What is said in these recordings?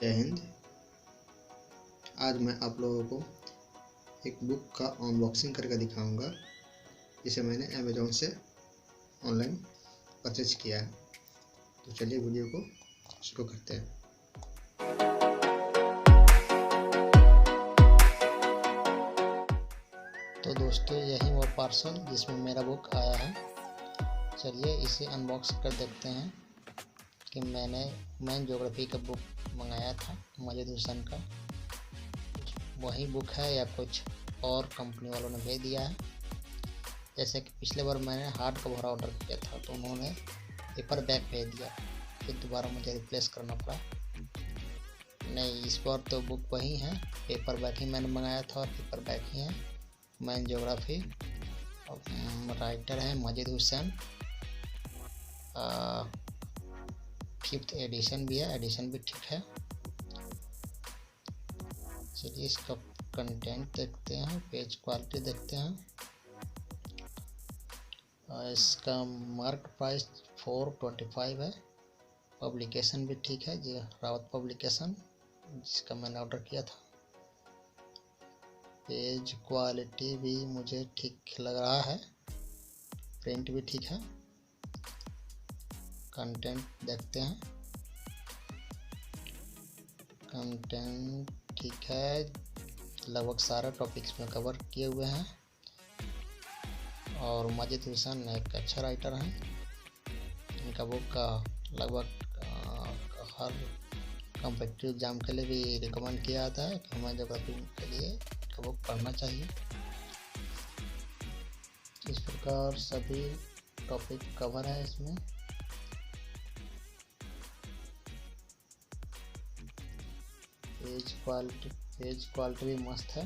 जय हिंद। आज मैं आप लोगों को एक बुक का अनबॉक्सिंग करके दिखाऊंगा जिसे मैंने अमेज़ॉन से ऑनलाइन परचेज किया है। तो चलिए वीडियो को शुरू करते हैं। तो दोस्तों, यही वो पार्सल जिसमें मेरा बुक आया है। चलिए इसे अनबॉक्स कर देखते हैं कि मैं ज्योग्राफी का बुक मंगाया था माजिद हुसैन का, वही बुक है या कुछ और कंपनी वालों ने भेज दिया है। जैसे कि पिछले बार मैंने हार्ड कवर ऑर्डर किया था तो उन्होंने पेपर बैग भेज दिया, फिर दोबारा मुझे रिप्लेस करना पड़ा। नहीं, इस बार तो बुक वही है, पेपर बैग ही मैंने मंगाया था और पेपर बैग ही है। मैं ज्योग्राफी राइटर है माजिद हुसैन, 5th एडिशन भी है, एडिशन भी ठीक है। चलिए इसका कंटेंट देखते हैं, पेज क्वालिटी देखते हैं। इसका मार्क प्राइस 425 है। पब्लिकेशन भी ठीक है, जी रावत पब्लिकेशन जिसका मैंने ऑर्डर किया था। पेज क्वालिटी भी मुझे ठीक लग रहा है, प्रिंट भी ठीक है। कंटेंट देखते हैं, कंटेंट ठीक है, लगभग सारे टॉपिक्स में कवर किए हुए हैं और माजिद हुसैन एक अच्छा राइटर हैं। इनका बुक का लगभग हर कॉम्पिटिटिव एग्जाम के लिए भी रिकमेंड किया जाता है कि हमें ज्योग्राफी के लिए इनका बुक पढ़ना चाहिए। इस प्रकार सभी टॉपिक कवर है इसमें। पेज क्वालिटी भी मस्त है,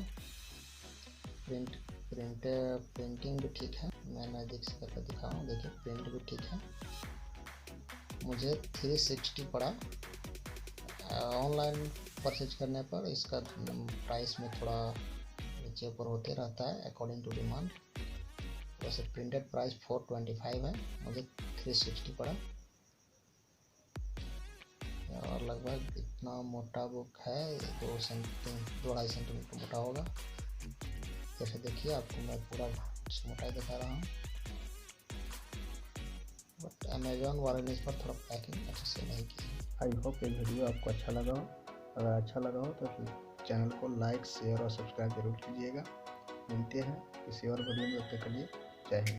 प्रिंटिंग भी ठीक है। मैं नज़दीक से करके दिखाऊँ, देखिए प्रिंट भी ठीक है। मुझे 360 पड़ा ऑनलाइन परचेज करने पर। इसका प्राइस में थोड़ा नीचे ऊपर होते रहता है अकॉर्डिंग टू डिमांड। वैसे प्रिंटेड प्राइस 425 है, मुझे 360 पड़ा और लगभग इतना मोटा बुक है, 2.5 सेंटीमीटर मोटा होगा। जैसे देखिए, आपको मैं पूरा मोटाई दिखा रहा हूँ, बट अमेज़ॉन वाले ने इस पर थोड़ा पैकिंग अच्छे से नहीं की है। आई होप ये वीडियो आपको अच्छा लगा हो। अगर अच्छा लगा हो तो चैनल को लाइक, शेयर और सब्सक्राइब जरूर कीजिएगा। मिलते हैं किसी और वीडियो में, तब तक के लिए जय हिंद।